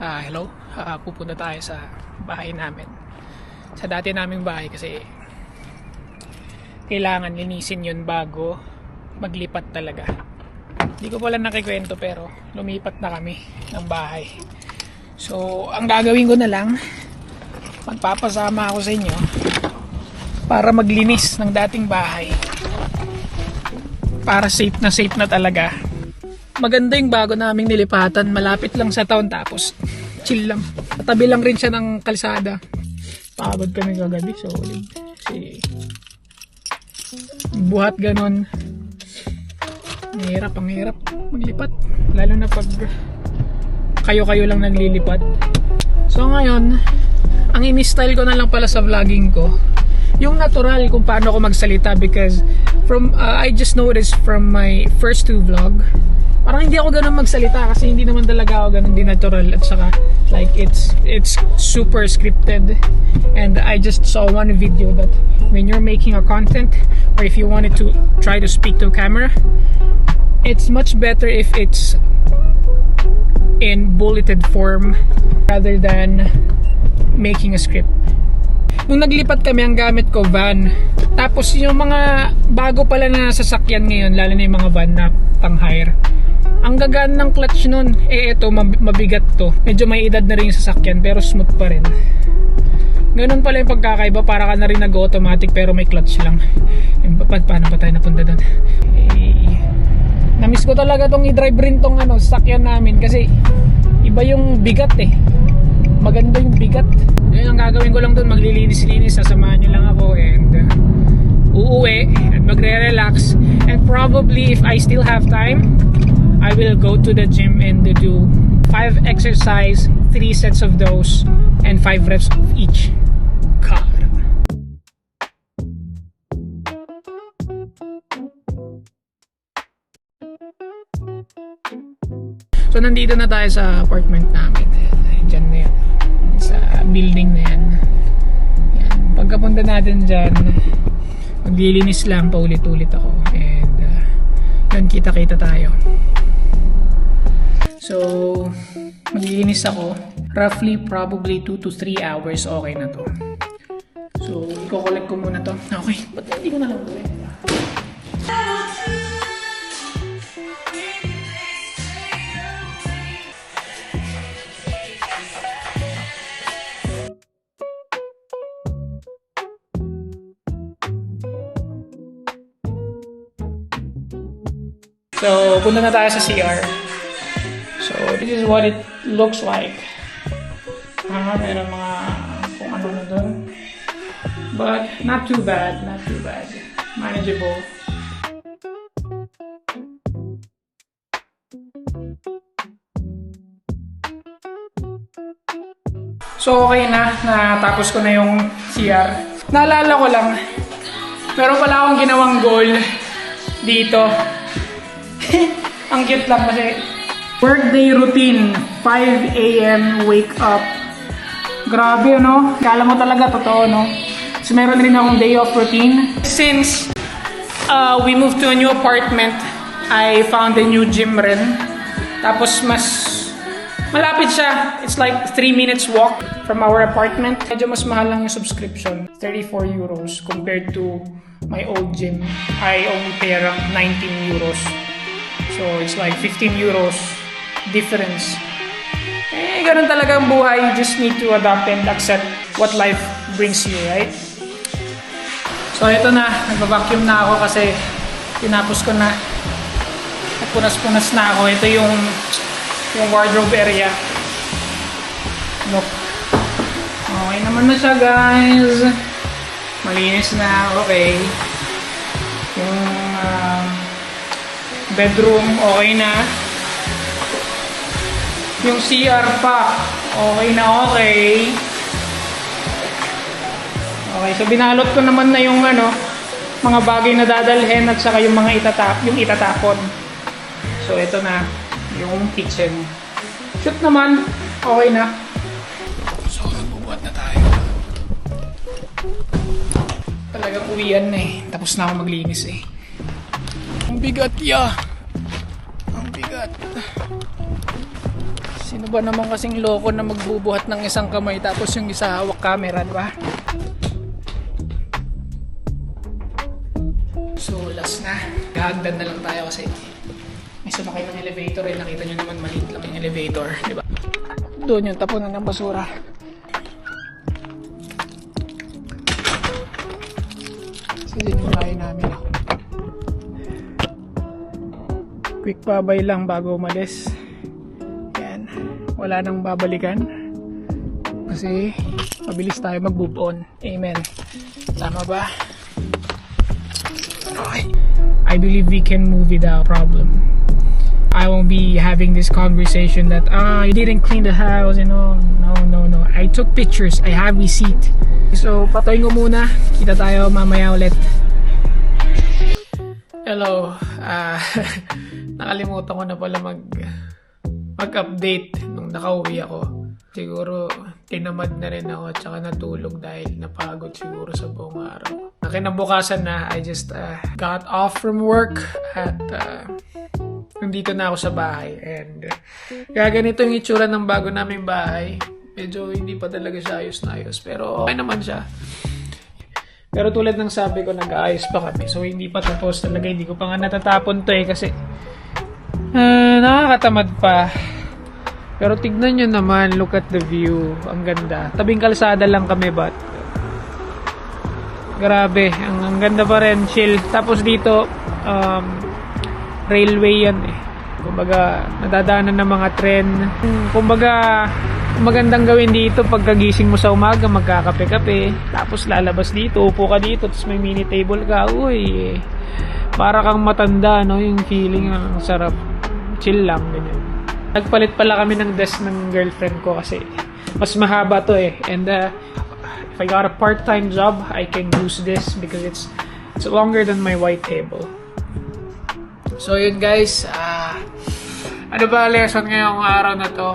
Hello. Pupunta tayo sa bahay namin. Sa dati naming bahay kasi kailangan linisin yun bago maglipat talaga. Hindi ko pala nakikwento pero lumipat na kami ng bahay. So, ang gagawin ko na lang, magpapasama ako sa inyo para maglinis ng dating bahay. Para safe na talaga. Maganda yung bago naming nilipatan, malapit lang sa town tapos chill lang. Katabi lang rin siya ng kalsada. Pagod kami kagabi, solid. Kasi buhat ganon. Ang hirap maglipat. Lalo na pag kayo-kayo lang naglilipat. So ngayon, ang ini-style ko na lang pala sa vlogging ko, yung natural kung paano ako magsalita because I just noticed from my first two vlog, parang hindi ako ganun magsalita kasi hindi naman talaga ako ganun din natural at saka like it's super scripted. And I just saw one video that when you're making a content or if you wanted to try to speak to a camera, it's much better if it's in bulleted form rather than making a script. Nung naglipat kami, ang gamit ko van. Tapos yung mga bago pala na sasakyan ngayon, lalo na yung mga van na pang-hire, ang gagaan ng clutch nun. Eto, mabigat to. Medyo may edad na rin yung sasakyan pero smooth pa rin. Ganun pala yung pagkakaiba. Para ka na rin nag-automatic pero may clutch lang. Paano pa tayo napunta doon? Namiss ko talaga tong i-drive rin tong sasakyan namin kasi iba yung bigat eh. Maganda yung bigat. Ngayon ang gagawin ko lang doon, maglilinis-linis, sasamahan nyo lang ako and uuwi at magre-relax. And probably if I still have time, I will go to the gym and do 5 exercise, 3 sets of those and 5 reps of each. God. So nandito na tayo sa apartment namin. Diyan na yan. Sa building na yan. Yan. Pagkapunta natin dyan, maglilinis lang, paulit-ulit ako. And yun, kita-kita tayo. So, maglilinis ako. Roughly, probably 2 to 3 hours, okay na to. So, i-collect ko muna to. Okay, ba't hindi ko na lang gawin? So, punta na tayo sa CR. So, this is what it looks like. Meron mga kung ano na doon. But, not too bad. Manageable. So, okay na. Natapos ko na yung CR. Naalala ko lang, meron pala akong ginawang goal dito. Ang cute lang kasi workday routine, 5 AM wake up. Grabe no? Kala mo talaga totoo no? So meron rin akong day off routine. Since we moved to a new apartment, I found a new gym rin. Tapos mas malapit siya. It's like 3 minutes walk from our apartment. Medyo mas mahal lang yung subscription, 34 euros compared to my old gym. I only pay around 19 euros. So, it's like 15 euros difference. Eh, ganun talaga ang buhay. You just need to adapt and accept what life brings you, right? So, ito na. Nagpa-vacuum na ako kasi tinapos ko na. Nagpunas-punas na ako. Ito yung wardrobe area. Look. Okay naman na siya, guys. Malinis na. Okay. Yung bedroom, okay na. Yung CR pa, okay na okay. Okay, so binalot ko naman na yung mga bagay na dadalhin at saka yung mga itatapon. So ito na, yung kitchen. Shoot naman, okay na. So magbubuhat na tayo. Talagang uwian na eh. Tapos na ako maglinis eh. Ang bigat, yeah. Ang bigat. Sino ba naman kasing loko na magbubuhat ng isang kamay tapos yung isa hawak camera, di ba? So, last na. Hagdan na lang tayo kasi may sumakay ng elevator eh. Nakita nyo naman maliit lang yung elevator, di ba? Doon yung tapunan ng basura. Sinimulahin namin ako. Quick babay lang bago umalis. Yan. Wala nang babalikan. Kasi mabilis tayo mag-move on. Amen. Tama ba? Okay. I believe we can move without problem. I won't be having this conversation that you didn't clean the house, you know. No. I took pictures. I have receipt. So, patayin ko muna. Kita tayo mamaya ulit. Hello. Nakalimutan ko na pala mag-update nung nakauwi ako. Siguro, tinamad na rin ako at saka natulog dahil napagod siguro sa buong araw. Nakinabukasan na, I just got off from work at nandito na ako sa bahay. And kaya ganito yung itsura ng bago naming bahay. Medyo hindi pa talaga siya ayos na ayos. Pero okay naman siya. Pero tulad ng sabi ko, nag-aayos pa kami. So hindi pa tapos talaga. Hindi ko pa nga natatapon to eh. Kasi nakakatamad pa. Pero tignan nyo naman. Look at the view. Ang ganda. Tabing kalsada lang kami but grabe. Ang ganda pa rin. Chill. Tapos dito railway yan eh. Kumbaga nadadaanan ng mga tren. Kumbaga magandang gawin dito pagkagising mo sa umaga, magkakape-kape, tapos lalabas dito, upo ka dito, tapos may mini table ka. Uy, para kang matanda, no? Yung feeling, ang sarap. Chill lang, ganyan. Nagpalit pala kami ng desk ng girlfriend ko kasi mas mahaba to eh. And if I got a part-time job, I can use this because it's longer than my white table. So yun guys, ano ba lesson ngayong araw na to?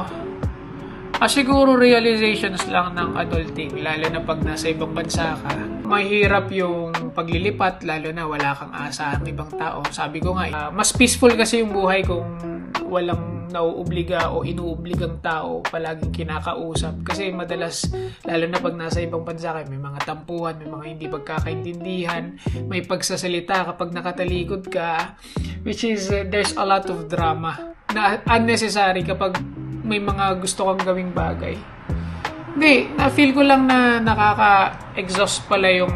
Siguro realizations lang ng adulting, lalo na pag nasa ibang bansa ka. Mahirap yung paglilipat, lalo na wala kang asahang ibang tao. Sabi ko nga, mas peaceful kasi yung buhay kung walang nauobliga o inuobligang tao palaging kinakausap. Kasi madalas, lalo na pag nasa ibang bansa ka, may mga tampuhan, may mga hindi pagkakaintindihan, may pagsasalita kapag nakatalikod ka, which is, there's a lot of drama na unnecessary kapag may mga gusto kang gawing bagay. Hindi, na-feel ko lang na nakaka-exhaust pala yung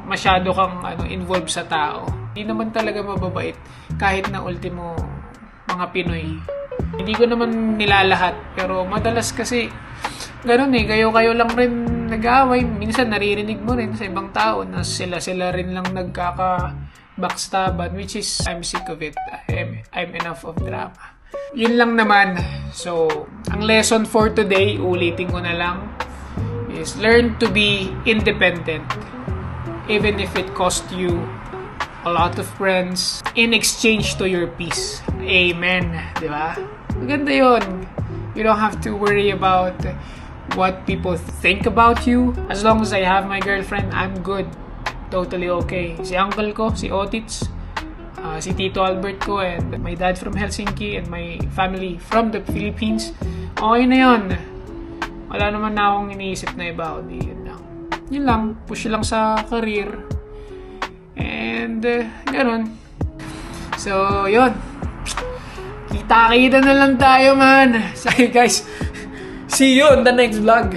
masyado kang involved sa tao. Hindi naman talaga mababait kahit na ultimo mga Pinoy. Hindi ko naman nilalahat, pero madalas kasi ganun eh, kayo lang rin nag-aaway. Minsan naririnig mo rin sa ibang tao na sila rin lang nagkaka-backstaban, which is, I'm sick of it. I'm enough of drama. Yun lang naman. So, ang lesson for today, ulitin ko na lang, is learn to be independent even if it cost you a lot of friends in exchange to your peace. Amen. Diba? Maganda yun. You don't have to worry about what people think about you. As long as I have my girlfriend, I'm good. Totally okay. Si uncle ko, si Otits, si Tito Albert ko, and my dad from Helsinki, and my family from the Philippines, okay na yun. Wala naman na akong iniisip na iba. Yun lang. Push lang sa career. And, ganun. So, yun. Kita-kita na lang tayo, man. So, guys, see you on the next vlog.